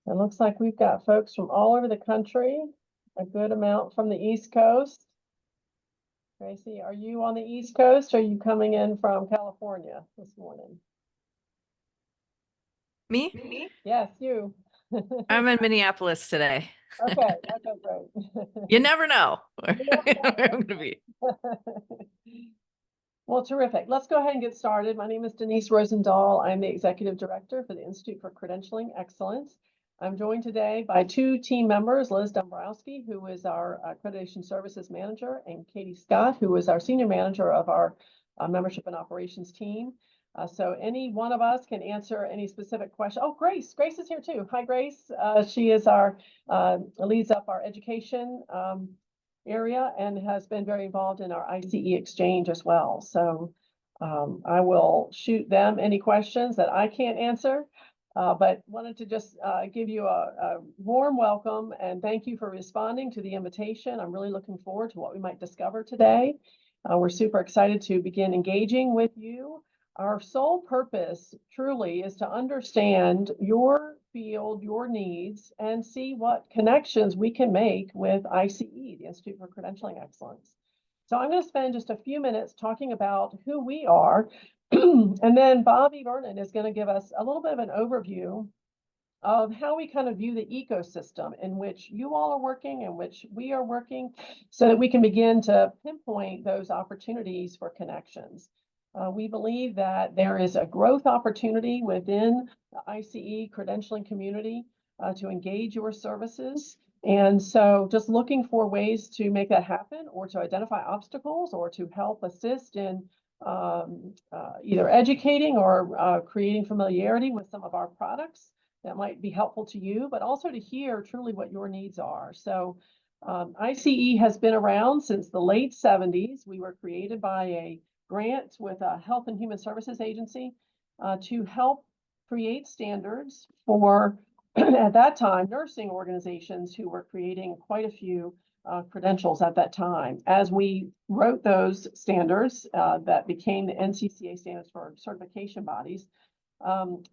It looks like we've got folks from all over the country, a good amount from the East Coast. Tracy, are you on the East Coast or are you coming in from California this morning? Me? Yes, you. I'm in Minneapolis today. Okay, great. You never know You never know. where I'm going to be. Well, terrific. Let's go ahead and get started. My name is Denise Rosendahl. I'm the Executive Director for the Institute for Credentialing Excellence. I'm joined today by two team members, Liz Dombrowski, who is our Accreditation Services Manager, and Katie Scott, who is our Senior Manager of our Membership and Operations team. So any one of us can answer any specific question. Oh, Grace is here too. Hi, Grace. She is our, leads up our education area and has been very involved in our I.C.E. exchange as well. So I will shoot them any questions that I can't answer, but wanted to just give you a warm welcome and thank you for responding to the invitation. I'm really looking forward to what we might discover today. We're super excited to begin engaging with you. Our sole purpose truly is to understand your field, your needs, and see what connections we can make with I.C.E., the Institute for Credentialing Excellence. So I'm going to spend just a few minutes talking about who we are, and then Bobby Vernon is going to give us a little bit of an overview of how we kind of view the ecosystem in which you all are working and which we are working so that we can begin to pinpoint those opportunities for connections. We believe that there is a growth opportunity within the I.C.E. credentialing community to engage your services. And so just looking for ways to make that happen or to identify obstacles or to help assist in either educating or creating familiarity with some of our products that might be helpful to you, but also to hear truly what your needs are. So I.C.E. has been around since the late 70s. We were created by a grant with a Health and Human Services Agency to help create standards for, at that time, nursing organizations who were creating quite a few credentials at that time. As we wrote those standards that became the NCCA standards for certification bodies,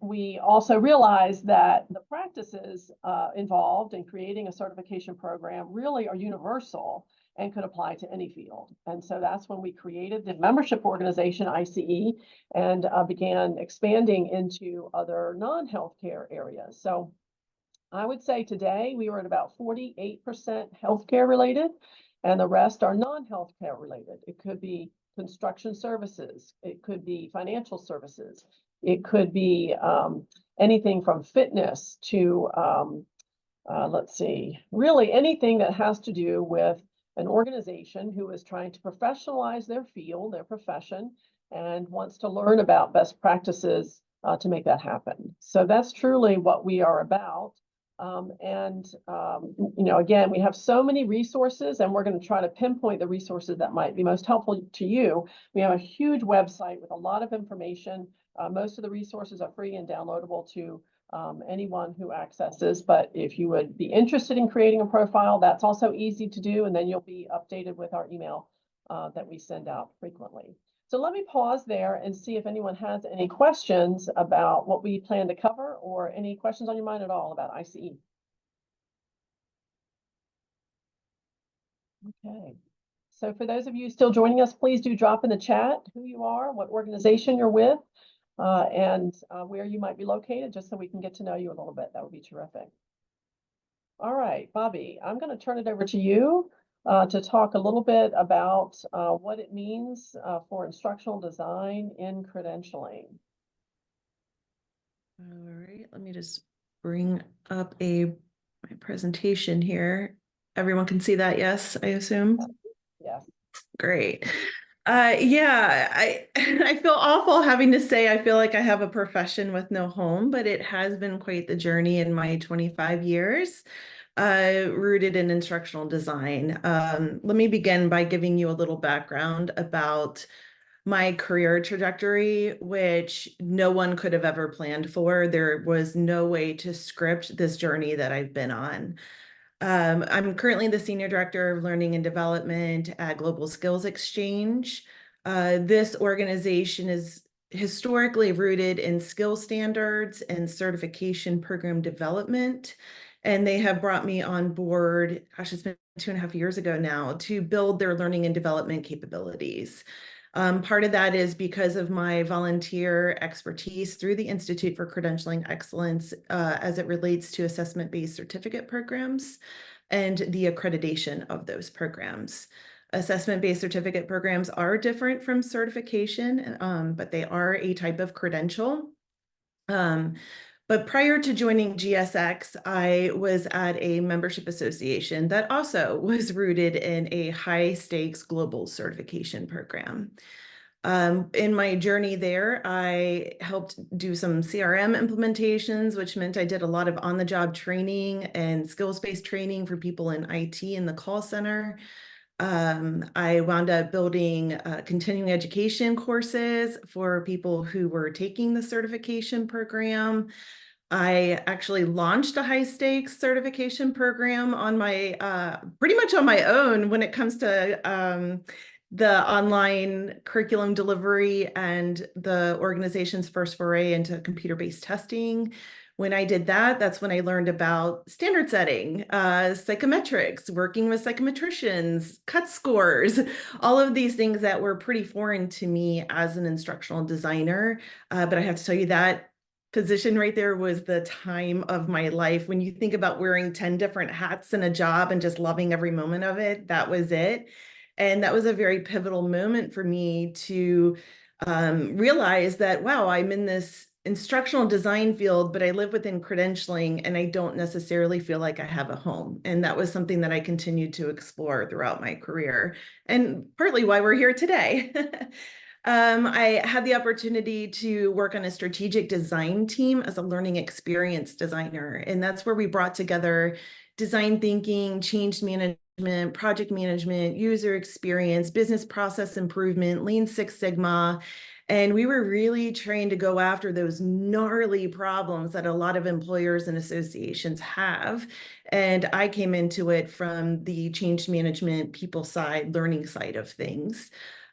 we also realized that the practices involved in creating a certification program really are universal and could apply to any field. And so that's when we created the membership organization, I.C.E., and began expanding into other non-healthcare areas. So I would say today we were at about 48% healthcare related, and the rest are non-healthcare related. It could be construction services. It could be financial services. It could be anything from fitness to, let's see, really anything that has to do with an organization who is trying to professionalize their field, their profession, and wants to learn about best practices to make that happen. So that's truly what we are about. Again, we have so many resources and we're going to try to pinpoint the resources that might be most helpful to you. We have a huge website with a lot of information. Most of the resources are free and downloadable to anyone who accesses, but if you would be interested in creating a profile, that's also easy to do, and then you'll be updated with our email that we send out frequently. So let me pause there and see if anyone has any questions about what we plan to cover or any questions on your mind at all about I.C.E. Okay. So for those of you still joining us, please do drop in the chat who you are, what organization you're with, and where you might be located, just so we can get to know you a little bit. That would be terrific. All right, Bobby, I'm going to turn it over to you to talk a little bit about what it means for instructional design in credentialing. All right, let me just bring up my presentation here. Everyone can see that, yes, I assume? Yes. Great. Yeah, I feel awful having to say I feel like I have a profession with no home, but it has been quite the journey in my 25 years, rooted in instructional design. Let me begin by giving you a little background about my career trajectory, which no one could have ever planned for. There was no way to script this journey that I've been on. I'm currently the Senior Director of Learning and Development at Global Skills Exchange. This organization is historically rooted in skill standards and certification program development. And they have brought me on board, gosh, it's been 2.5 years ago now, to build their learning and development capabilities. Part of that is because of my volunteer expertise through the Institute for Credentialing Excellence as it relates to assessment-based certificate programs and the accreditation of those programs. Assessment-based certificate programs are different from certification, but they are a type of credential. But prior to joining GSX, I was at a membership association that also was rooted in a high-stakes global certification program. In my journey there, I helped do some CRM implementations, which meant I did a lot of on-the-job training and skills-based training for people in IT in the call center. I wound up building continuing education courses for people who were taking the certification program. I actually launched a high stakes certification program on my pretty much on my own when it comes to the online curriculum delivery and the organization's first foray into computer-based testing. When I did that, that's when I learned about standard setting, psychometrics, working with psychometricians, cut scores, all of these things that were pretty foreign to me as an instructional designer. But I have to tell you that position right there was the time of my life. When you think about wearing 10 different hats in a job and just loving every moment of it, that was it. And that was a very pivotal moment for me to realize that, wow, I'm in this instructional design field, but I live within credentialing and I don't necessarily feel like I have a home. And that was something that I continued to explore throughout my career, and partly why we're here today. I had the opportunity to work on a strategic design team as a learning experience designer. And that's where we brought together design thinking, change management, project management, user experience, business process improvement, Lean Six Sigma. And we were really trained to go after those gnarly problems that a lot of employers and associations have. And I came into it from the change management, people side, learning side of things.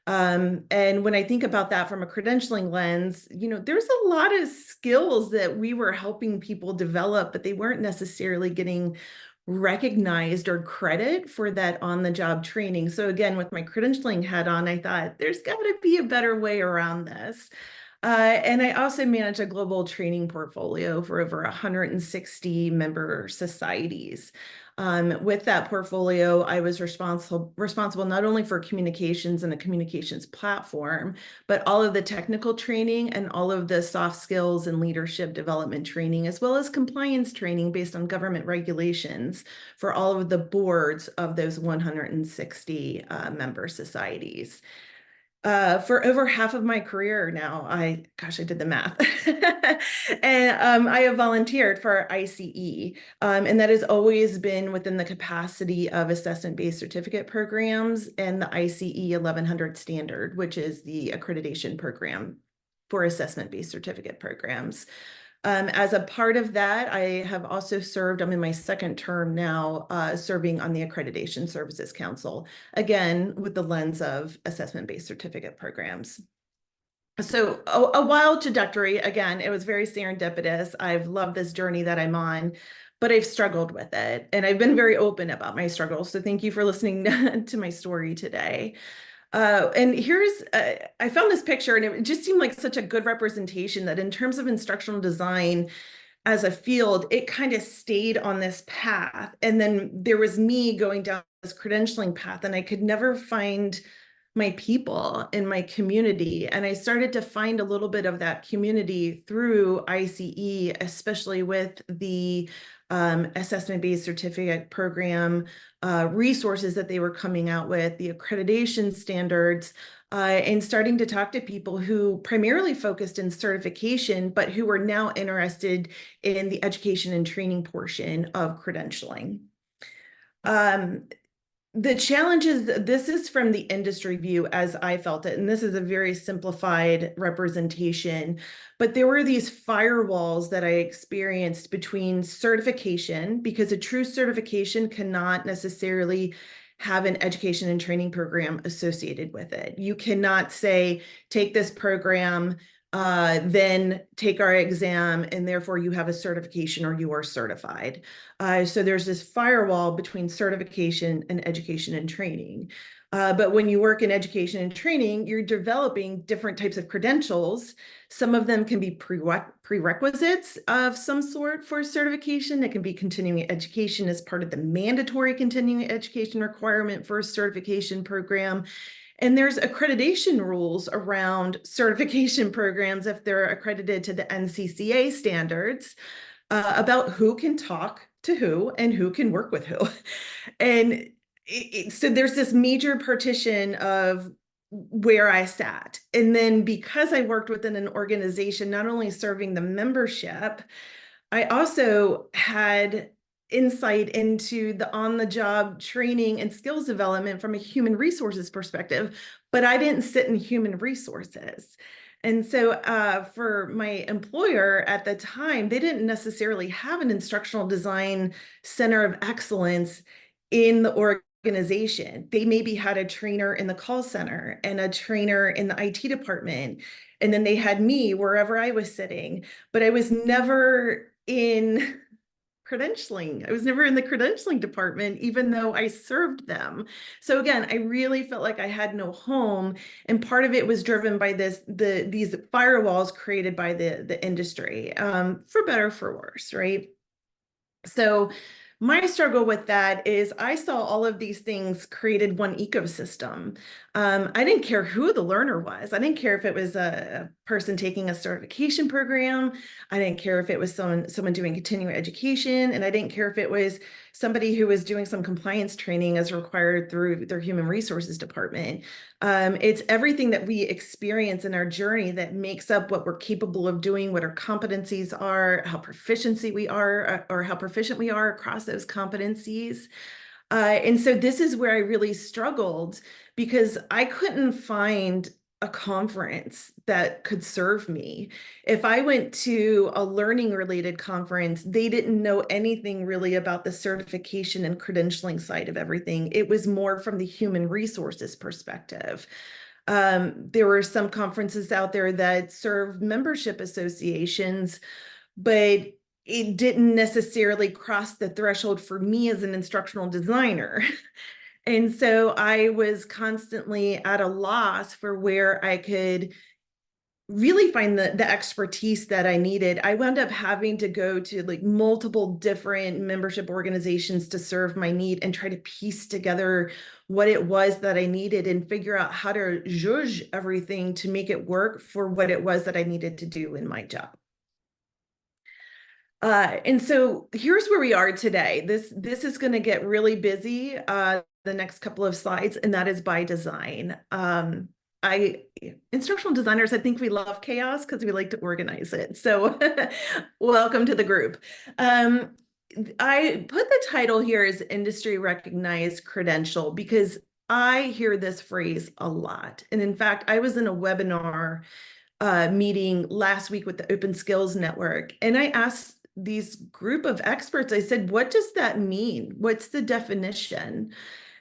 And when I think about that from a credentialing lens, there's a lot of skills that we were helping people develop, but they weren't necessarily getting recognized or credit for that on-the-job training. So again, with my credentialing hat on, I thought there's got to be a better way around this. And I also manage a global training portfolio for over 160 member societies. With that portfolio, I was responsible not only for communications and a communications platform, but all of the technical training and all of the soft skills and leadership development training, as well as compliance training based on government regulations for all of the boards of those 160 member societies. For over half of my career now, I did the math. And I have volunteered for I.C.E. And that has always been within the capacity of assessment-based certificate programs and the I.C.E. 1100 standard, which is the accreditation program for assessment-based certificate programs. As a part of that, I have also served, I'm in my second term now, serving on the Accreditation Services Council, again, with the lens of assessment-based certificate programs. So a wild trajectory. Again, it was very serendipitous. I've loved this journey that I'm on, but I've struggled with it. And I've been very open about my struggles. So thank you for listening to my story today. And here's, I found this picture and it just seemed like such a good representation that in terms of instructional design as a field, it kind of stayed on this path. And then there was me going down this credentialing path and I could never find my people in my community. And I started to find a little bit of that community through I.C.E., especially with the assessment-based certificate program resources that they were coming out with, the accreditation standards, and starting to talk to people who primarily focused in certification, but who were now interested in the education and training portion of credentialing. The challenges, this is from the industry view as I felt it, and this is a very simplified representation, but there were these firewalls that I experienced between certification, because a true certification cannot necessarily have an education and training program associated with it. You cannot say, take this program, then take our exam, and therefore you have a certification or you are certified. So there's this firewall between certification and education and training. But when you work in education and training, you're developing different types of credentials. Some of them can be prerequisites of some sort for certification. It can be continuing education as part of the mandatory continuing education requirement for a certification program. And there's accreditation rules around certification programs if they're accredited to the NCCA standards about who can talk to who and who can work with who. And so there's this major partition of where I sat. And then because I worked within an organization, not only serving the membership, I also had insight into the on-the-job training and skills development from a human resources perspective, but I didn't sit in human resources. And so for my employer at the time, they didn't necessarily have an instructional design center of excellence in the organization. They maybe had a trainer in the call center and a trainer in the IT department. And then they had me wherever I was sitting, but I was never in credentialing. I was never in the credentialing department, even though I served them. So again, I really felt like I had no home. And part of it was driven by these firewalls created by the industry, for better or for worse, right? So my struggle with that is I saw all of these things created one ecosystem. I didn't care who the learner was. I didn't care if it was a person taking a certification program. I didn't care if it was someone doing continuing education. And I didn't care if it was somebody who was doing some compliance training as required through their human resources department. It's everything that we experience in our journey that makes up what we're capable of doing, what our competencies are, how proficient we are across those competencies. And so this is where I really struggled because I couldn't find a conference that could serve me. If I went to a learning related conference, they didn't know anything really about the certification and credentialing side of everything. It was more from the human resources perspective. There were some conferences out there that served membership associations, but it didn't necessarily cross the threshold for me as an instructional designer. And so I was constantly at a loss for where I could really find the expertise that I needed. I wound up having to go to like multiple different membership organizations to serve my need and try to piece together what it was that I needed and figure out how to zhuzh everything to make it work for what it was that I needed to do in my job. And so here's where we are today. This is going to get really busy the next couple of slides, and that is by design. Instructional designers, I think we love chaos because we like to organize it. So welcome to the group. I put the title here as industry recognized credential because I hear this phrase a lot. And in fact, I was in a webinar meeting last week with the Open Skills Network, and I asked these group of experts, I said, what does that mean? What's the definition?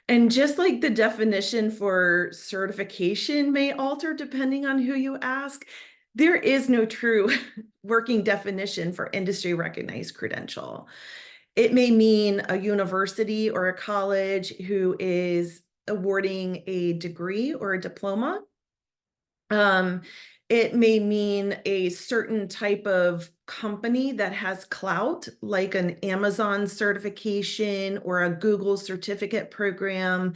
And just like the definition for certification may alter depending on who you ask, there is no true working definition for industry recognized credential. It may mean a university or a college who is awarding a degree or a diploma. It may mean a certain type of company that has clout, like an Amazon certification or a Google certificate program.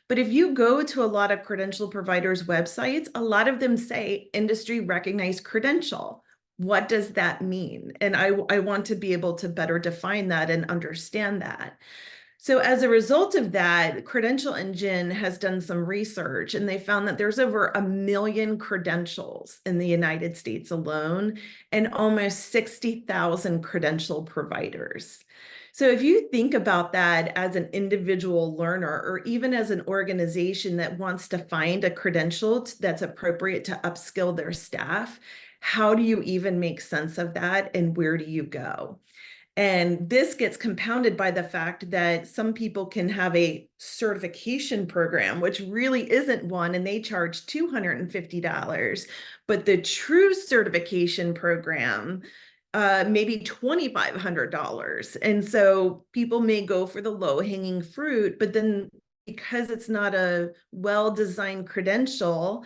But if you go to a lot of credential providers' websites, a lot of them say industry recognized credential. What does that mean? And I want to be able to better define that and understand that. So as a result of that, Credential Engine has done some research and they found that there's over 1 million credentials in the United States alone and almost 60,000 credential providers. So if you think about that as an individual learner or even as an organization that wants to find a credential that's appropriate to upskill their staff, how do you even make sense of that and where do you go? And this gets compounded by the fact that some people can have a certification program, which really isn't one, and they charge $250. But the true certification program, maybe $2,500. And so people may go for the low-hanging fruit, but then because it's not a well-designed credential,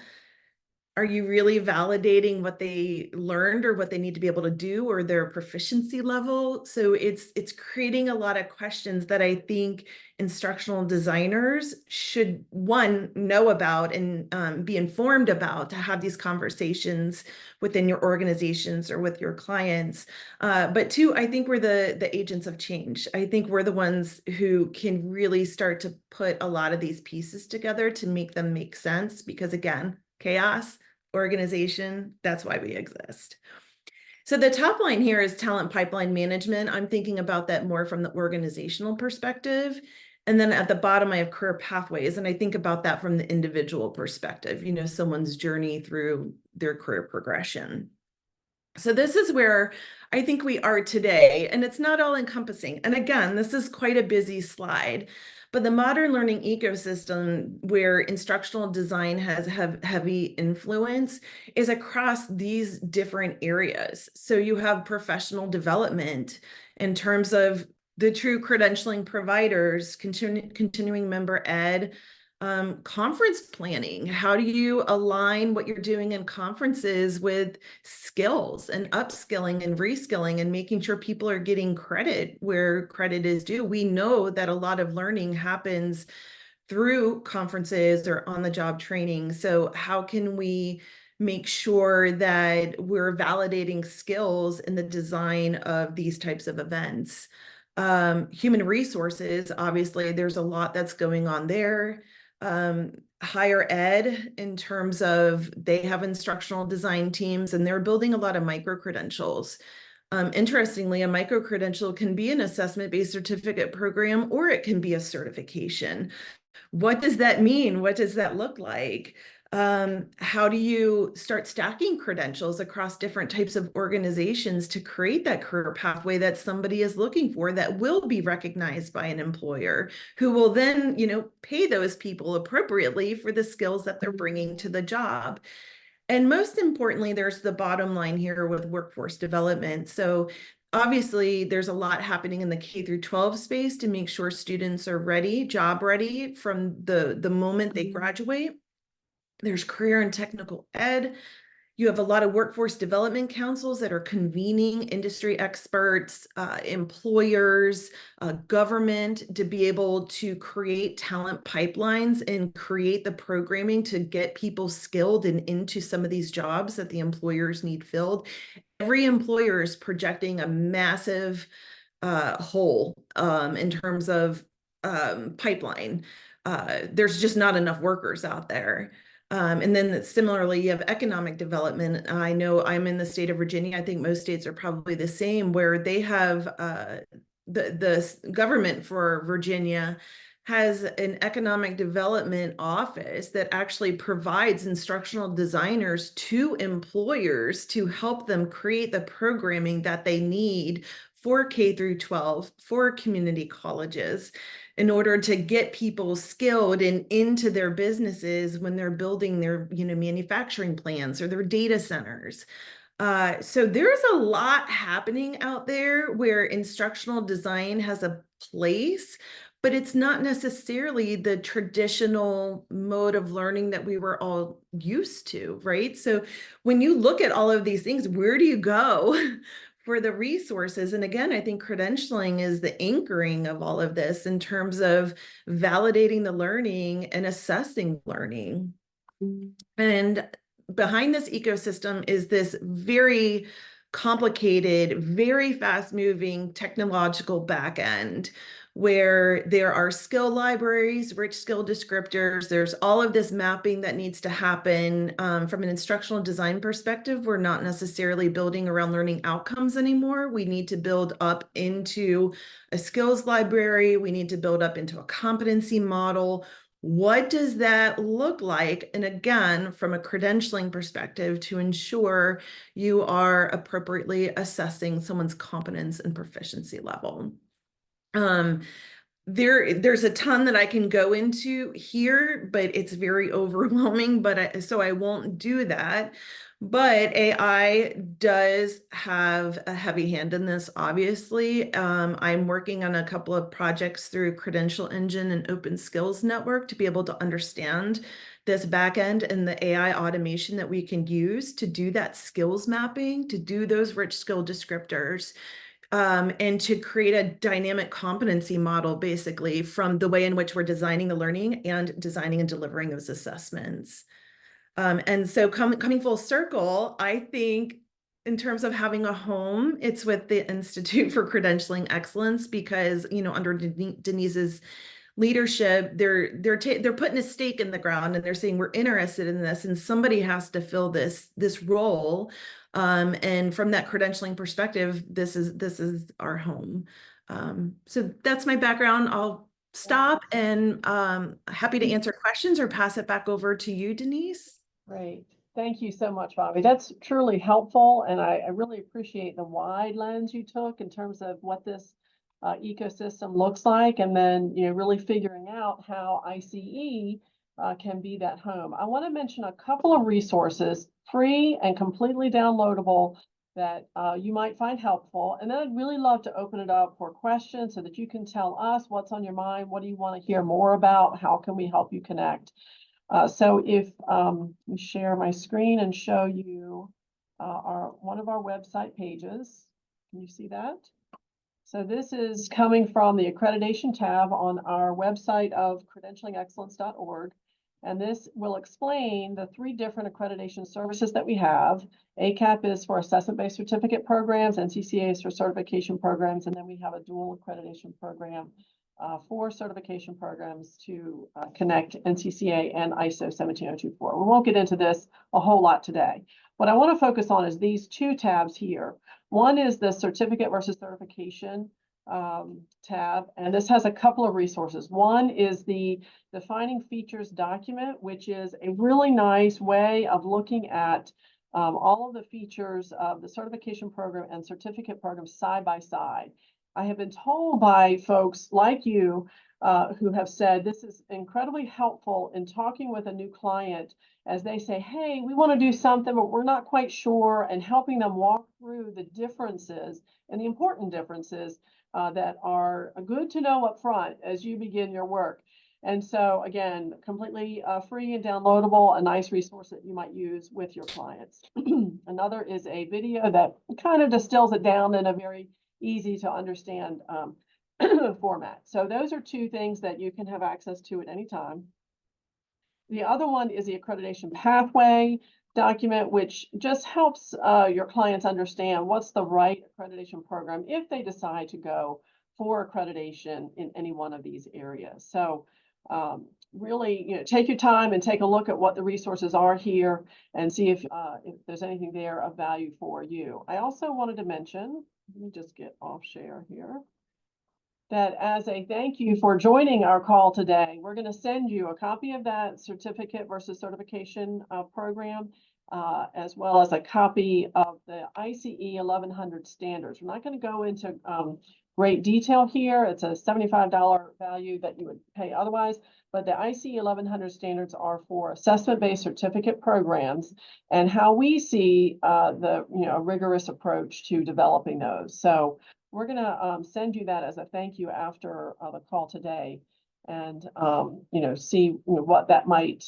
are you really validating what they learned or what they need to be able to do or their proficiency level? So it's creating a lot of questions that I think instructional designers should, one, know about and be informed about, to have these conversations within your organizations or with your clients. But two, I think we're the agents of change. I think we're the ones who can really start to put a lot of these pieces together to make them make sense, because again, chaos, organization, that's why we exist. So the top line here is talent pipeline management. I'm thinking about that more from the organizational perspective. And then at the bottom, I have career pathways. And I think about that from the individual perspective, someone's journey through their career progression. So this is where I think we are today, and it's not all encompassing. And again, this is quite a busy slide, but the modern learning ecosystem where instructional design has heavy influence is across these different areas. So you have professional development in terms of the true credentialing providers, continuing member ed, conference planning. How do you align what you're doing in conferences with skills and upskilling and reskilling and making sure people are getting credit where credit is due? We know that a lot of learning happens through conferences or on-the-job training. So how can we make sure that we're validating skills in the design of these types of events? Human resources, obviously, there's a lot that's going on there. Higher ed, in terms of they have instructional design teams and they're building a lot of micro-credentials. Interestingly, a micro-credential can be an assessment-based certificate program, or it can be a certification. What does that mean? What does that look like? How do you start stacking credentials across different types of organizations to create that career pathway that somebody is looking for, that will be recognized by an employer, who will then, pay those people appropriately for the skills that they're bringing to the job? And most importantly, there's the bottom line here with workforce development. So obviously, there's a lot happening in the K through 12 space to make sure students are ready, job ready from the moment they graduate. There's career and technical ed. You have a lot of workforce development councils that are convening industry experts, employers, government, to be able to create talent pipelines and create the programming to get people skilled and into some of these jobs that the employers need filled. Every employer is projecting a massive hole in terms of pipeline. There's just not enough workers out there. And then similarly, you have economic development. I know I'm in the state of Virginia. I think most states are probably the same, where they have the government for Virginia has an economic development office that actually provides instructional designers to employers to help them create the programming that they need for K through 12, for community colleges, in order to get people skilled and into their businesses when they're building their, manufacturing plants or their data centers. So there's a lot happening out there where instructional design has a place, but it's not necessarily the traditional mode of learning that we were all used to, right? So when you look at all of these things, where do you go for the resources? And again, I think credentialing is the anchoring of all of this in terms of validating the learning and assessing learning. And behind this ecosystem is this very complicated, very fast-moving technological backend, where there are skill libraries, rich skill descriptors. There's all of this mapping that needs to happen. From an instructional design perspective, we're not necessarily building around learning outcomes anymore. We need to build up into a skills library. We need to build up into a competency model. What does that look like? And again, from a credentialing perspective, to ensure you are appropriately assessing someone's competence and proficiency level. There's a ton that I can go into here, but it's very overwhelming, so I won't do that. But AI does have a heavy hand in this, obviously. I'm working on a couple of projects through Credential Engine and Open Skills Network to be able to understand this backend and the AI automation that we can use to do that skills mapping, to do those rich skill descriptors, and to create a dynamic competency model, basically, from the way in which we're designing the learning and designing and delivering those assessments. And so coming full circle, I think in terms of having a home, it's with the Institute for Credentialing Excellence, because, under Denise's leadership, they're putting a stake in the ground and they're saying, we're interested in this and somebody has to fill this role. And from that credentialing perspective, this is our home. So that's my background. I'll stop and happy to answer questions or pass it back over to you, Denise. Great. Thank you so much, Bobby. That's truly helpful. And I really appreciate the wide lens you took in terms of what this ecosystem looks like, and then, really figuring out how I.C.E. Can be that home. I want to mention a couple of resources, free and completely downloadable, that you might find helpful. And then I'd really love to open it up for questions so that you can tell us what's on your mind. What do you want to hear more about? How can we help you connect? So if we share my screen and show you one of our website pages, can you see that? So this is coming from the accreditation tab on our website of credentialingexcellence.org. And this will explain the 3 different accreditation services that we have. ACAP is for assessment-based certificate programs, NCCA is for certification programs, and then we have a dual accreditation program for certification programs to connect NCCA and ISO 17024. We won't get into this a whole lot today. What I want to focus on is these 2 tabs here. One is the certificate versus certification tab, and this has a couple of resources. One is the defining features document, which is a really nice way of looking at all of the features of the certification program and certificate program side by side. I have been told by folks like you who have said this is incredibly helpful in talking with a new client as they say, hey, we want to do something, but we're not quite sure, and helping them walk through the differences and the important differences that are good to know up front as you begin your work. And so, again, completely free and downloadable, a nice resource that you might use with your clients. Another is a video that kind of distills it down in a very easy to understand format. So those are 2 things that you can have access to at any time. The other one is the accreditation pathway document, which just helps your clients understand what's the right accreditation program if they decide to go for accreditation in any one of these areas. So really, take your time and take a look at what the resources are here and see if there's anything there of value for you. I also wanted to mention, let me just get off share here, that as a thank you for joining our call today, we're going to send you a copy of that certificate versus certification program, as well as a copy of the I.C.E. 1100 standards. We're not going to go into great detail here. It's a $75 value that you would pay otherwise, but the I.C.E. 1100 standards are for assessment-based certificate programs and how we see the rigorous approach to developing those. So we're going to send you that as a thank you after the call today, and see what that might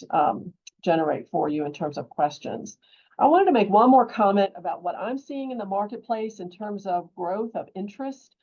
generate for you in terms of questions. I wanted to make one more comment about what I'm seeing in the marketplace in terms of growth of interest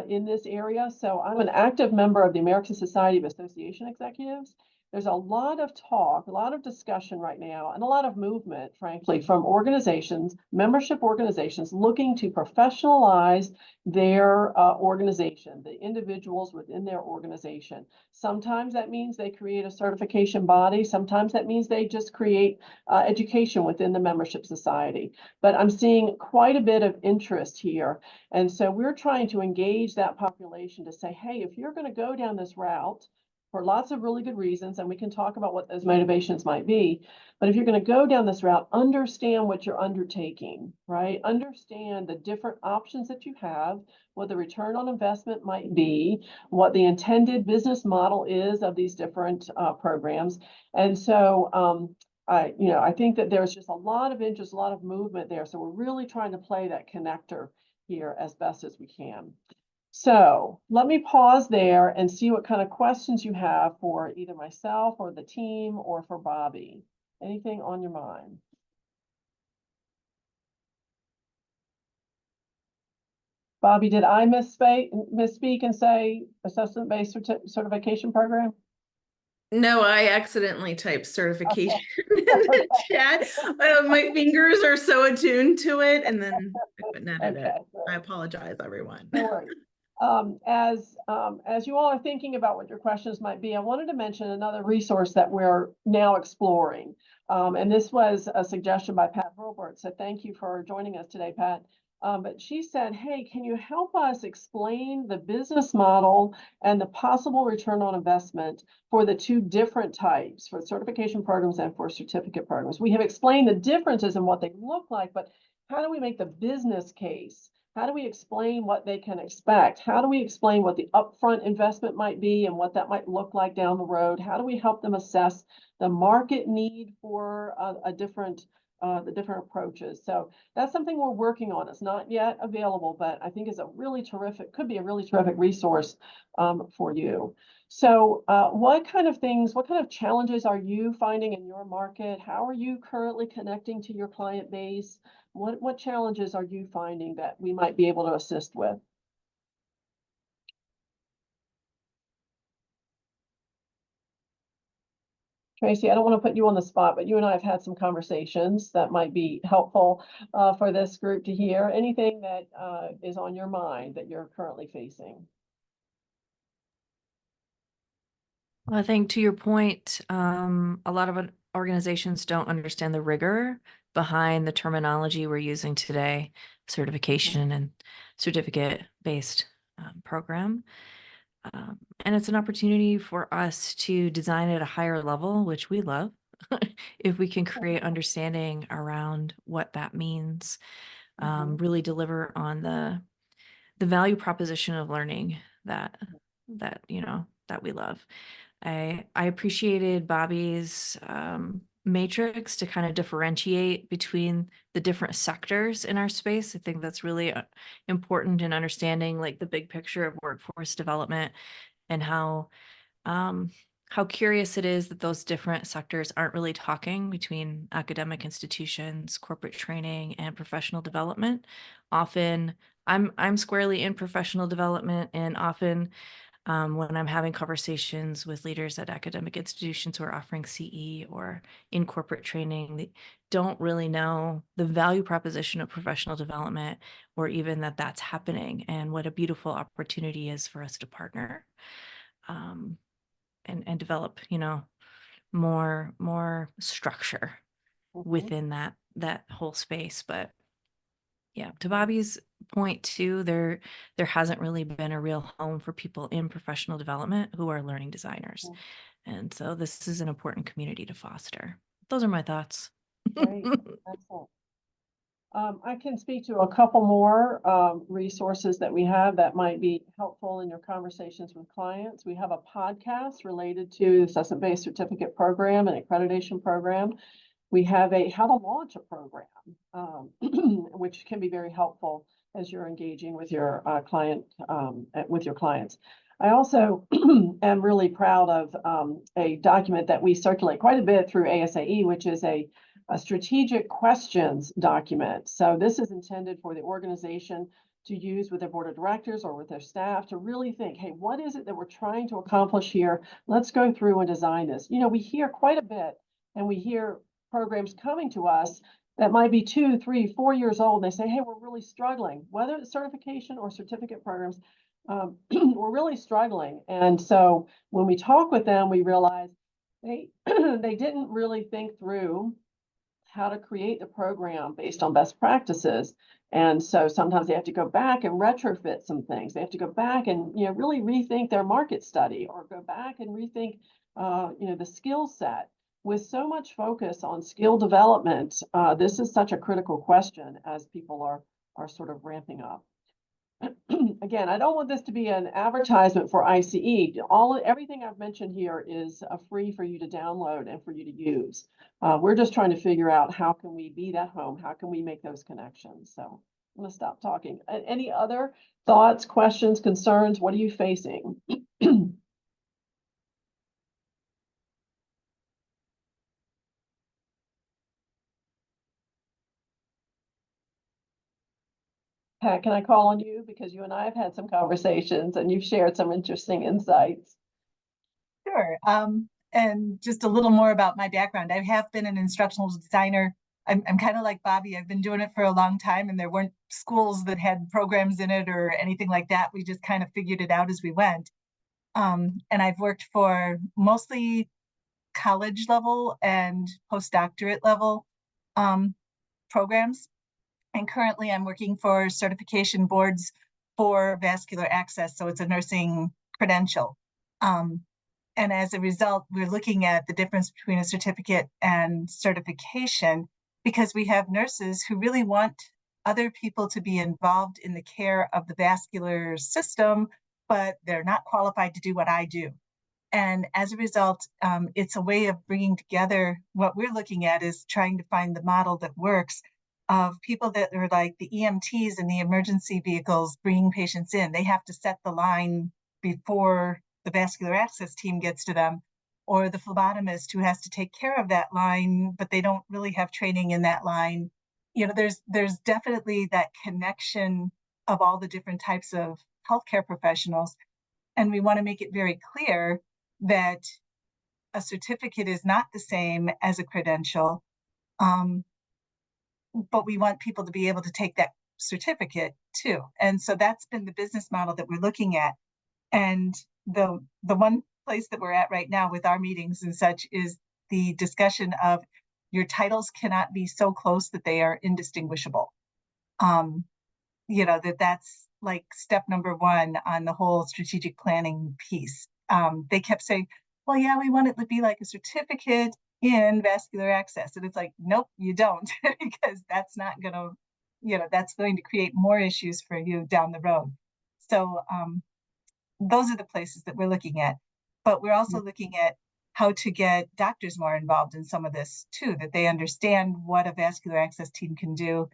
in this area. So I'm an active member of the American Society of Association Executives. There's a lot of talk, a lot of discussion right now, and a lot of movement, frankly, from organizations, membership organizations, looking to professionalize their organization, the individuals within their organization. Sometimes that means they create a certification body. Sometimes that means they just create education within the membership society. But I'm seeing quite a bit of interest here. And so we're trying to engage that population to say, hey, if you're going to go down this route, for lots of really good reasons, and we can talk about what those motivations might be. But if you're going to go down this route, understand what you're undertaking, right? Understand the different options that you have, what the return on investment might be, what the intended business model is of these different programs. And so I think that there's just a lot of interest, a lot of movement there. So we're really trying to play that connector here as best as we can. So let me pause there and see what kind of questions you have for either myself or the team or for Bobby. Anything on your mind? Bobby, did I misspeak and say assessment-based certification program? No, I accidentally typed certification in the chat. My fingers are so attuned to it, and then I couldn't edit it. I apologize, everyone. No worries. As you all are thinking about what your questions might be, I wanted to mention another resource that we're now exploring. And this was a suggestion by Pat Hurlbert. So thank you for joining us today, Pat. But she said, hey, can you help us explain the business model and the possible return on investment for the two different types, for certification programs and for certificate programs? We have explained the differences in what they look like, but how do we make the business case? How do we explain what they can expect? How do we explain what the upfront investment might be and what that might look like down the road? How do we help them assess the market need for the different approaches? So that's something we're working on. It's not yet available, but I think is could be a really terrific resource for you. So what kind of challenges are you finding in your market? How are you currently connecting to your client base? What challenges are you finding that we might be able to assist with? Tracy, I don't want to put you on the spot, but you and I have had some conversations that might be helpful for this group to hear. Anything that is on your mind that you're currently facing? Well, I think to your point, a lot of organizations don't understand the rigor behind the terminology we're using today, certification and certificate-based program. And it's an opportunity for us to design at a higher level, which we love, if we can create understanding around what that means, really deliver on the value proposition of learning that we love. I appreciated Bobby's matrix to kind of differentiate between the different sectors in our space. I think that's really important in understanding like the big picture of workforce development and how curious it is that those different sectors aren't really talking between academic institutions, corporate training, and professional development. Often I'm squarely in professional development, and often when I'm having conversations with leaders at academic institutions who are offering CE or in corporate training, they don't really know the value proposition of professional development or even that that's happening and what a beautiful opportunity is for us to partner and develop, more structure within that whole space. But yeah, to Bobby's point too, there hasn't really been a real home for people in professional development who are learning designers. And so this is an important community to foster. Those are my thoughts. Great, excellent. I can speak to a couple more resources that we have that might be helpful in your conversations with clients. We have a podcast related to the assessment-based certificate program and accreditation program. We have a how to launch a program, which can be very helpful as you're engaging with your clients. I also am really proud of a document that we circulate quite a bit through I.C.E., which is a strategic questions document. So this is intended for the organization to use with their board of directors or with their staff to really think, hey, what is it that we're trying to accomplish here? Let's go through and design this. We hear quite a bit, and we hear programs coming to us that might be 2, 3, 4 years old. And they say, hey, we're really struggling, whether it's certification or certificate programs, we're really struggling. And so when we talk with them, we realize they didn't really think through how to create the program based on best practices. And so sometimes they have to go back and retrofit some things. They have to go back and, really rethink their market study, or go back and rethink, the skill set. With so much focus on skill development, this is such a critical question as people are sort of ramping up. Again, I don't want this to be an advertisement for I.C.E. Everything I've mentioned here is free for you to download and for you to use. We're just trying to figure out, how can we be that home? How can we make those connections? So I'm going to stop talking. Any other thoughts, questions, concerns? What are you facing? Pat, can I call on you? Because you and I have had some conversations and you've shared some interesting insights. Sure. And just a little more about my background. I have been an instructional designer. I'm kind of like Bobby. I've been doing it for a long time, and there weren't schools that had programs in it or anything like that. We just kind of figured it out as we went. And I've worked for mostly college level and postdoctorate level programs. And currently I'm working for certification boards for vascular access. So it's a nursing credential. And as a result, we're looking at the difference between a certificate and certification, because we have nurses who really want other people to be involved in the care of the vascular system, but they're not qualified to do what I do. And as a result, it's a way of bringing together. What we're looking at is trying to find the model that works, of people that are like the EMTs in the emergency vehicles bringing patients in. They have to set the line before the vascular access team gets to them, or the phlebotomist who has to take care of that line, but they don't really have training in that line. There's definitely that connection of all the different types of healthcare professionals. And we want to make it very clear that a certificate is not the same as a credential. But we want people to be able to take that certificate too. And so that's been the business model that we're looking at. And the one place that we're at right now with our meetings and such is the discussion of, your titles cannot be so close that they are indistinguishable. That's like step number one on the whole strategic planning piece. They kept saying, well, yeah, we want it to be like a certificate in vascular access. And it's like, nope, you don't, because that's not going to, that's going to create more issues for you down the road. So those are the places that we're looking at. But we're also looking at how to get doctors more involved in some of this too, that they understand what a vascular access team can do.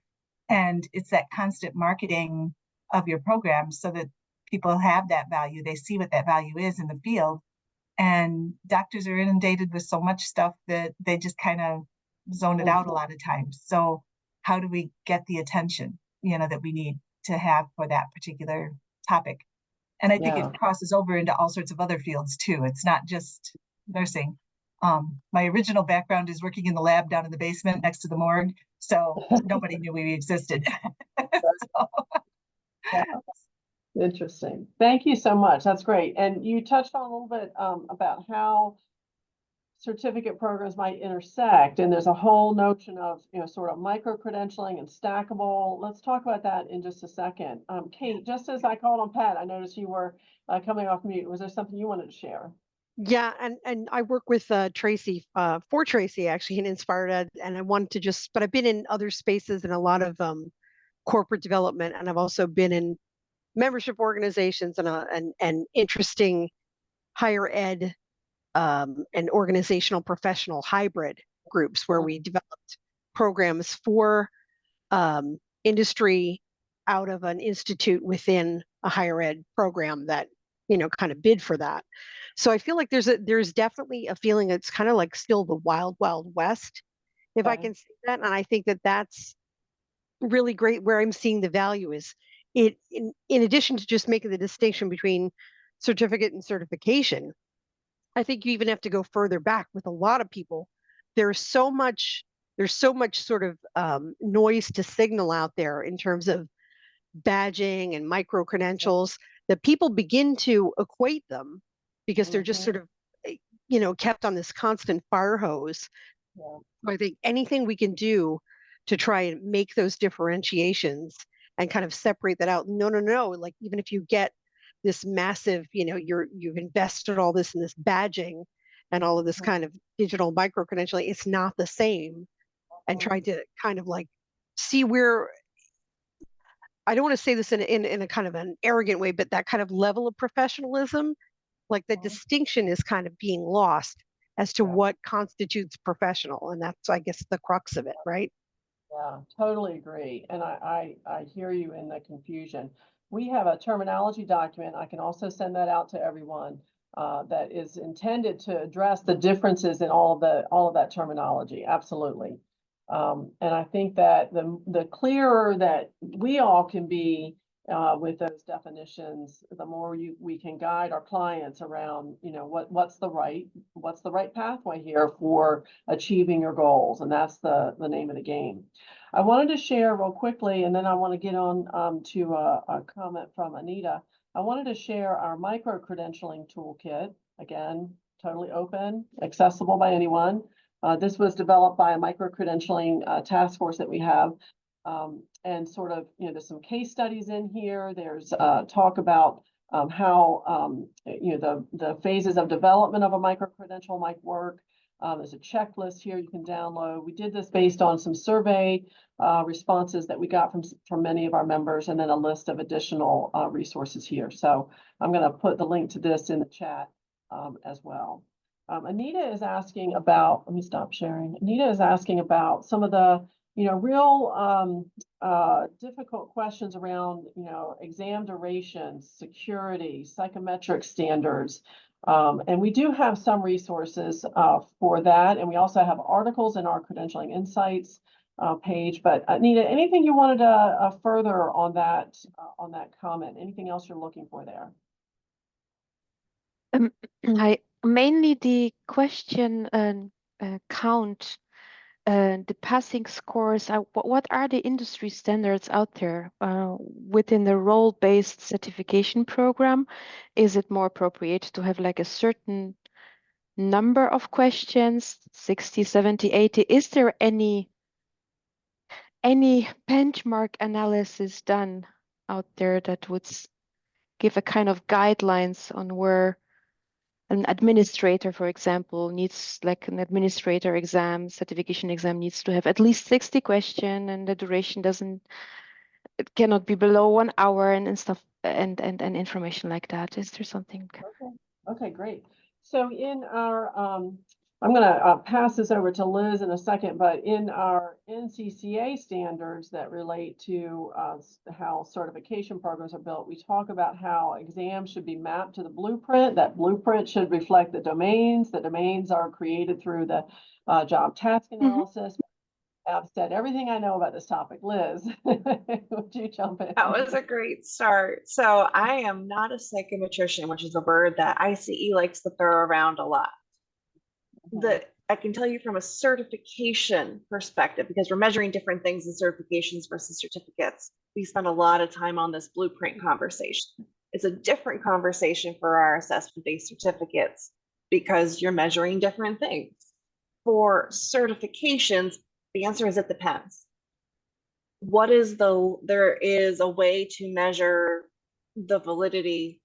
And it's that constant marketing of your program so that people have that value. They see what that value is in the field. And doctors are inundated with so much stuff that they just kind of zone it out a lot of times. So how do we get the attention, that we need to have for that particular topic? And I think it crosses over into all sorts of other fields too. It's not just nursing. My original background is working in the lab down in the basement next to the morgue. So nobody knew we existed. So. Yeah. Interesting. Thank you so much. That's great. And you touched on a little bit about how certificate programs might intersect, and there's a whole notion of sort of micro-credentialing and stackable. Let's talk about that in just a second. Kate, just as I called on Pat, I noticed you were coming off mute. Was there something you wanted to share? Yeah, and I work with Tracy, for Tracy actually in Inspired Ed, and I wanted to but I've been in other spaces and a lot of corporate development, and I've also been in membership organizations and interesting higher ed and organizational professional hybrid groups where we developed programs for industry out of an institute within a higher ed program that kind of bid for that. So I feel like there's definitely a feeling it's kind of like still the wild west, if I can say that. And I think that's really great. Where I'm seeing the value is in addition to just making the distinction between certificate and certification, I think you even have to go further back with a lot of people. There's so much sort of noise to signal out there in terms of badging and micro credentials that people begin to equate them because they're just sort of kept on this constant fire hose Yeah. So I think anything we can do to try and make those differentiations and kind of separate that out. No, no, no. Like even if you get this massive, you've invested all this in this badging and all of this kind of digital micro credentialing, it's not the same. And try to kind of like see where, I don't want to say this in a kind of an arrogant way, but that kind of level of professionalism, like the distinction is kind of being lost as to what constitutes professional. And that's, I guess, the crux of it, right? Yeah, totally agree. And I hear you in the confusion. We have a terminology document. I can also send that out to everyone that is intended to address the differences in all of that terminology. Absolutely. And I think that the clearer that we all can be with those definitions, the more we can guide our clients around, what's the right pathway here for achieving your goals, and that's the name of the game. I wanted to share real quickly, and then I want to get on to a comment from Anita. I wanted to share our micro-credentialing toolkit. Again, totally open, accessible by anyone. This was developed by a micro-credentialing task force that we have. And sort of, there's some case studies in here. There's talk about how, the phases of development of a micro-credential might work. There's a checklist here you can download. We did this based on some survey responses that we got from many of our members, and then a list of additional resources here. So I'm going to put the link to this in the chat as well. Anita is asking about, let me stop sharing. Anita is asking about some of the, real difficult questions around, exam durations, security, psychometric standards. And we do have some resources for that. And we also have articles in our Credentialing Insights page. But Anita, anything you wanted to further on that comment? Anything else you're looking for there? I mainly the question count the passing scores. What are the industry standards out there within the role-based certification program? Is it more appropriate to have like a certain number of questions, 60, 70, 80? Is there any benchmark analysis done out there that would give a kind of guidelines on where an administrator, for example, needs, like an administrator exam, certification exam, needs to have at least 60 questions, and the duration it cannot be below 1 hour and stuff and information like that. Is there something? Okay, great. So in our, I'm going to pass this over to Liz in a second, but in our NCCA standards that relate to how certification programs are built, we talk about how exams should be mapped to the blueprint. That blueprint should reflect the domains. The domains are created through the job task analysis. I've said everything I know about this topic. Liz, would you jump in? That was a great start. So I am not a psychometrician, which is a word that I.C.E. likes to throw around a lot. I can tell you from a certification perspective, because we're measuring different things in certifications versus certificates. We spend a lot of time on this blueprint conversation. It's a different conversation for our assessment-based certificates because you're measuring different things. For certifications, the answer is it depends. There is a way to measure the validity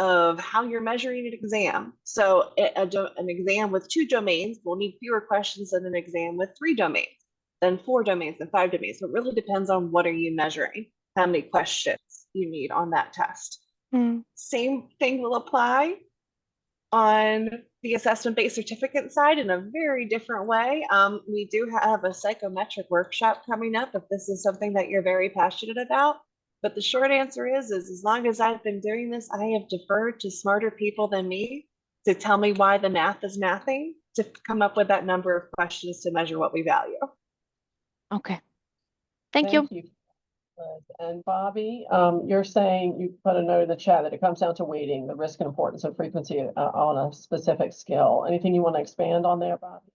of how you're measuring an exam. So an exam with 2 domains will need fewer questions than an exam with 3 domains, then 4 domains, then 5 domains. So it really depends on what are you measuring, how many questions you need on that test. Same thing will apply on the assessment-based certificate side in a very different way. We do have a psychometric workshop coming up if this is something that you're very passionate about. But the short answer is as long as I've been doing this, I have deferred to smarter people than me to tell me why the math is mathing, to come up with that number of questions to measure what we value. Okay. Thank you. And Bobby, you're saying, you put a note in the chat that it comes down to weighting the risk and importance of frequency on a specific skill. Anything you want to expand on there, Bobby?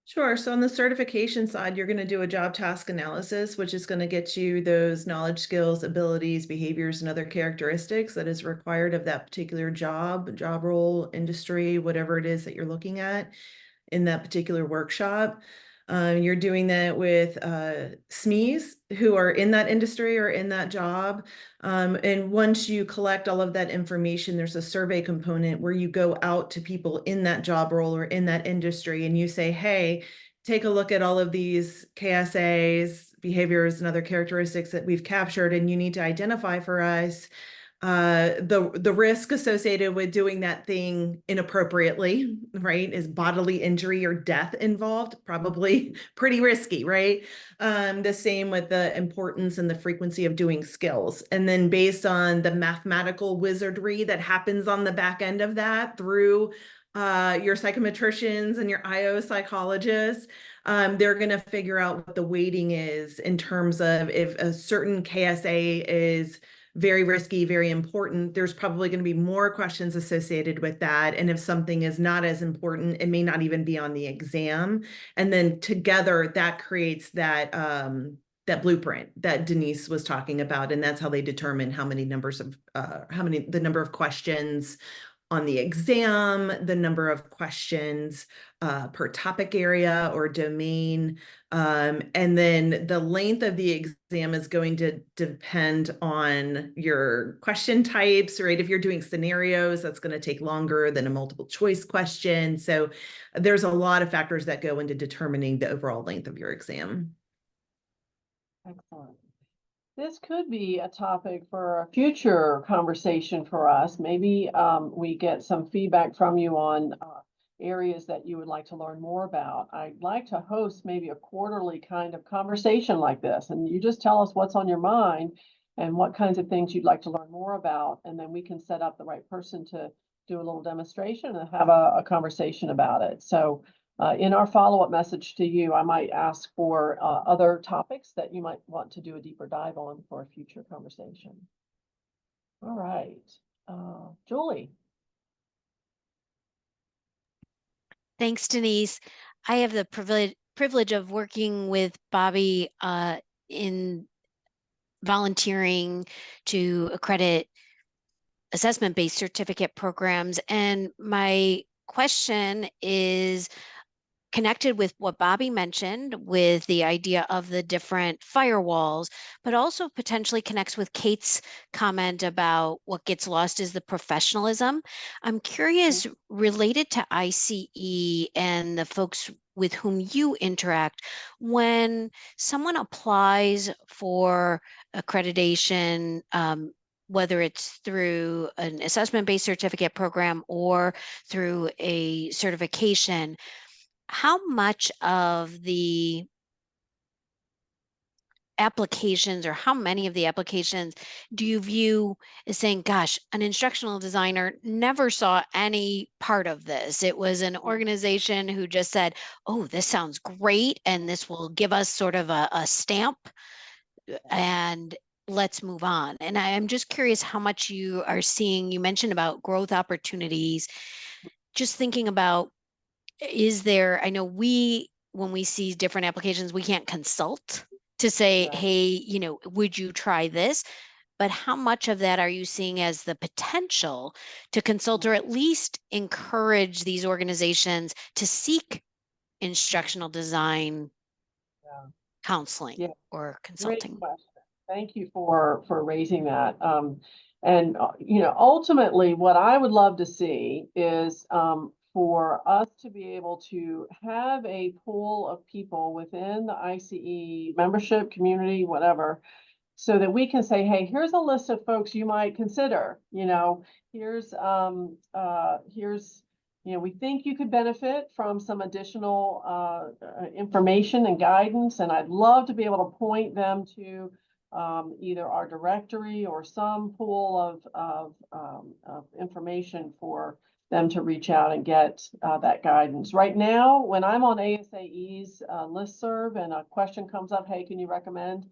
Sure. So on the certification side, you're going to do a job task analysis, which is going to get you those knowledge, skills, abilities, behaviors, and other characteristics that is required of that particular job role, industry, whatever it is that you're looking at. in that particular workshop. You're doing that with SMEs who are in that industry or in that job. And once you collect all of that information, there's a survey component where you go out to people in that job role or in that industry and you say, hey, take a look at all of these KSAs, behaviors, and other characteristics that we've captured, and you need to identify for us the risk associated with doing that thing inappropriately, right? Is bodily injury or death involved? Probably pretty risky, right? The same with the importance and the frequency of doing skills. And then based on the mathematical wizardry that happens on the back end of that through your psychometricians and your IO psychologists, they're going to figure out what the weighting is in terms of if a certain KSA is very risky, very important, there's probably going to be more questions associated with that. And if something is not as important, it may not even be on the exam. And then together that creates that that blueprint that Denise was talking about. And that's how they determine how many numbers of the number of questions on the exam, the number of questions per topic area or domain. And then the length of the exam is going to depend on your question types, right? If you're doing scenarios, that's going to take longer than a multiple choice question. So there's a lot of factors that go into determining the overall length of your exam. Excellent. This could be a topic for a future conversation for us. Maybe we get some feedback from you on areas that you would like to learn more about. I'd like to host maybe a quarterly kind of conversation like this, and you just tell us what's on your mind and what kinds of things you'd like to learn more about, and then we can set up the right person to do a little demonstration and have a conversation about it. So in our follow-up message to you, I might ask for other topics that you might want to do a deeper dive on for a future conversation. All right, Julie. Thanks, Denise. I have the privilege of working with Bobby in volunteering to accredit assessment-based certificate programs. And my question is connected with what Bobby mentioned with the idea of the different firewalls, but also potentially connects with Kate's comment about what gets lost is the professionalism. I'm curious, related to I.C.E. and the folks with whom you interact, when someone applies for accreditation, whether it's through an assessment-based certificate program or through a certification, how much of the applications or how many of the applications do you view as saying, gosh, an instructional designer never saw any part of this? It was an organization who just said, oh, this sounds great, and this will give us sort of a stamp, and let's move on. And I'm just curious how much you are seeing. You mentioned about growth opportunities. Just thinking about, is there, I know when we see different applications, we can't consult to say, Right. hey, you know, would you try this? But how much of that are you seeing as the potential to consult or at least encourage these organizations to seek instructional design counseling Yeah. or Great consulting? question. Thank you for raising that. And you know, ultimately, what I would love to see is for us to be able to have a pool of people within the I.C.E. membership community, whatever, so that we can say, hey, here's a list of folks you might consider. You know, here's you know, we think you could benefit from some additional information and guidance, and I'd love to be able to point them to either our directory or some pool of information for them to reach out and get that guidance. Right now, when I'm on ASAE's listserv and a question comes up, hey, can you recommend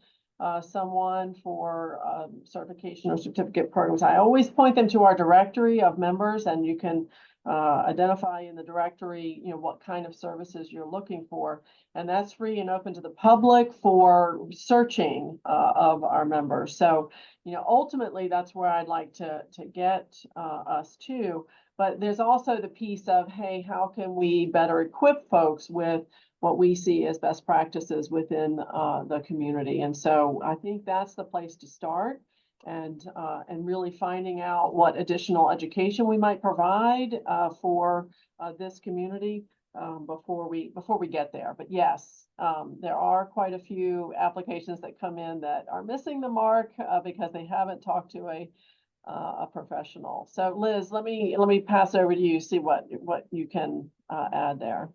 someone for certification or certificate programs, I always point them to our directory of members, and you can identify in the directory, you know, what kind of services you're looking for. And that's free and open to the public for searching of our members. So, you know, ultimately that's where I'd like to get us to. But there's also the piece of, hey, how can we better equip folks with what we see as best practices within the community? And so I think that's the place to start, and really finding out what additional education we might provide for this community before we get there. But yes, there are quite a few applications that come in that are missing the mark because they haven't talked to a professional. So Liz, let me pass it over to you, see what you can add there.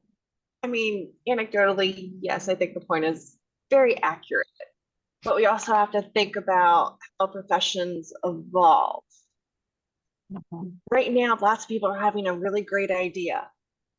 I mean, anecdotally, yes, I think the point is very accurate, but we also have to think about how professions evolve. Right now, lots of people are having a really great idea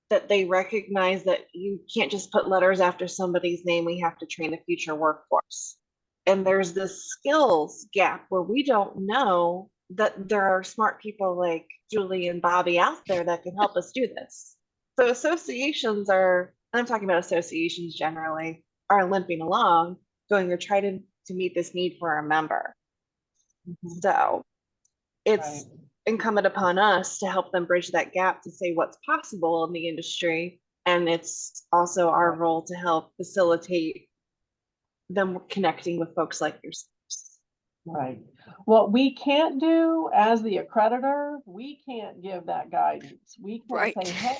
that they recognize that you can't just put letters after somebody's name. We have to train the future workforce. And there's this skills gap where we don't know that there are smart people like Julie and Bobby out there that can help us do this. So associations are, and I'm talking about associations generally, are limping along, going to try to meet this need for our member. So it's incumbent upon us to help them bridge that gap to say what's possible in the industry. And it's also our role to help facilitate them connecting with folks like yourselves. Right. What we can't do as the accreditor, we can't give that guidance. We can't say, hey,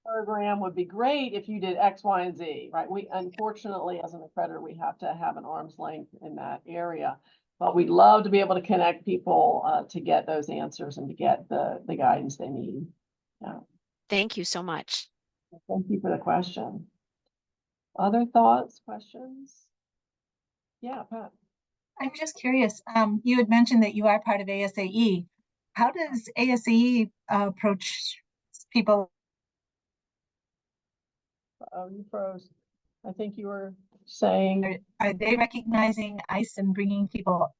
program would be great if you did X, Y, and Z, right? We, unfortunately, as an accreditor, we have to have an arm's length in that area. But we'd love to be able to connect people to get those answers and to get the guidance they need. Yeah. Thank you so much. Thank you for the question. Other thoughts, questions? Yeah, Pat. I'm just curious, you had mentioned that you are part of I.C.E. How does I.C.E. approach people? Oh, you froze. I think you were saying. Are they recognizing ICE and bringing people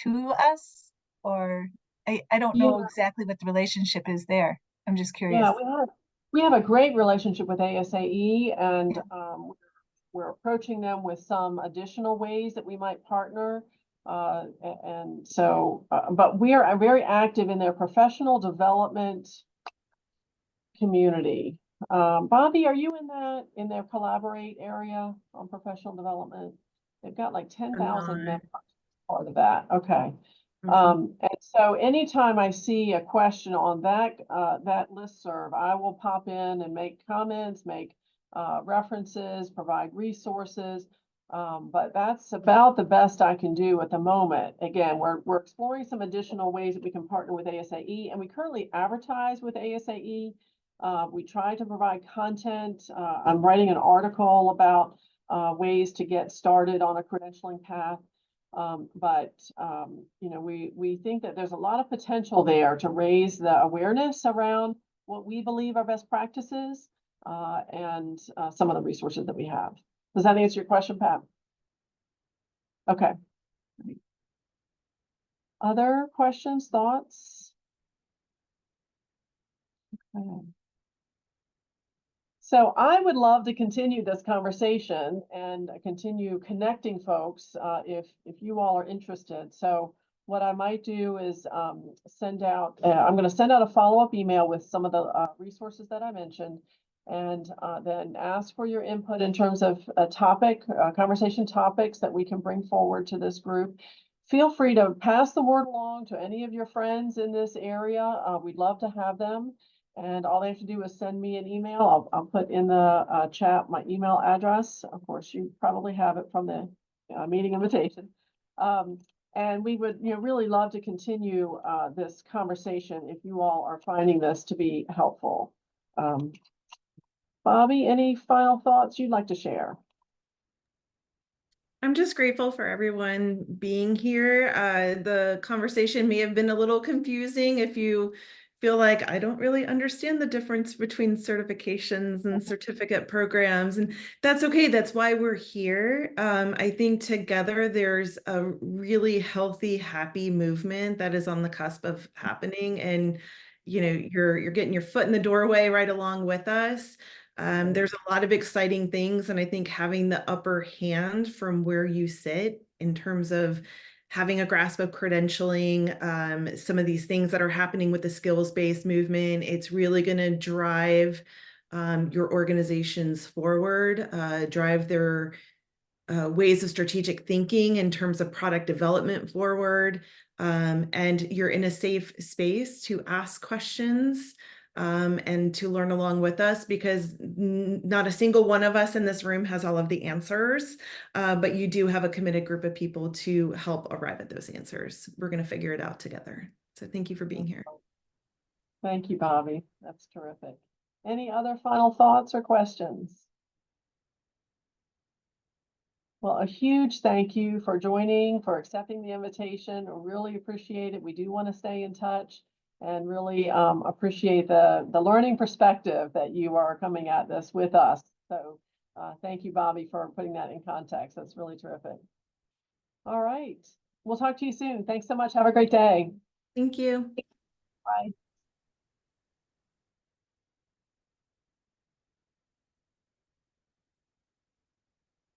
to us? Or I don't know exactly what the relationship is there. I'm just curious. Yeah, we have a great relationship with I.C.E. and we're approaching them with some additional ways that we might partner. And so, but we are very active in their professional development community. Bobby, are you in their collaborate area on professional development? They've got like 10,000 members part of that. Okay. And so anytime I see a question on that listserv, I will pop in and make comments, make references, provide resources. But that's about the best I can do at the moment. Again, we're exploring some additional ways that we can partner with I.C.E. and we currently advertise with I.C.E. We try to provide content. I'm writing an article about ways to get started on a credentialing path. But you know, we think that there's a lot of potential there to raise the awareness around what we believe are best practices and some of the resources that we have. Does that answer your question, Pat? Okay. Other questions, thoughts? Okay. So I would love to continue this conversation and continue connecting folks if you all are interested. So what I might do is send out, I'm going to send out a follow-up email with some of the resources that I mentioned, and then ask for your input in terms of a topic, conversation topics that we can bring forward to this group. Feel free to pass the word along to any of your friends in this area. We'd love to have them. And all they have to do is send me an email. I'll put in the chat my email address. Of course, you probably have it from the meeting invitation. And we would really love to continue this conversation if you all are finding this to be helpful. Bobby, any final thoughts you'd like to share? I'm just grateful for everyone being here. The conversation may have been a little confusing if you feel like I don't really understand the difference between certifications and certificate programs, and that's okay. That's why we're here. I think together there's a really healthy, happy movement that is on the cusp of happening, and you're getting your foot in the doorway right along with us. There's a lot of exciting things, and I think having the upper hand from where you sit in terms of having a grasp of credentialing, some of these things that are happening with the skills-based movement. It's really going to drive your organizations forward, drive their ways of strategic thinking in terms of product development forward. And you're in a safe space to ask questions and to learn along with us, because not a single one of us in this room has all of the answers, but you do have a committed group of people to help arrive at those answers. We're going to figure it out together. So thank you for being here. Thank you, Bobby. That's terrific. Any other final thoughts or questions? Well, a huge thank you for joining, for accepting the invitation. I really appreciate it. We do want to stay in touch and really appreciate the learning perspective that you are coming at this with us. So thank you, Bobby, for putting that in context. That's really terrific. All right. We'll talk to you soon. Thanks so much. Have a great day. Thank you. Bye.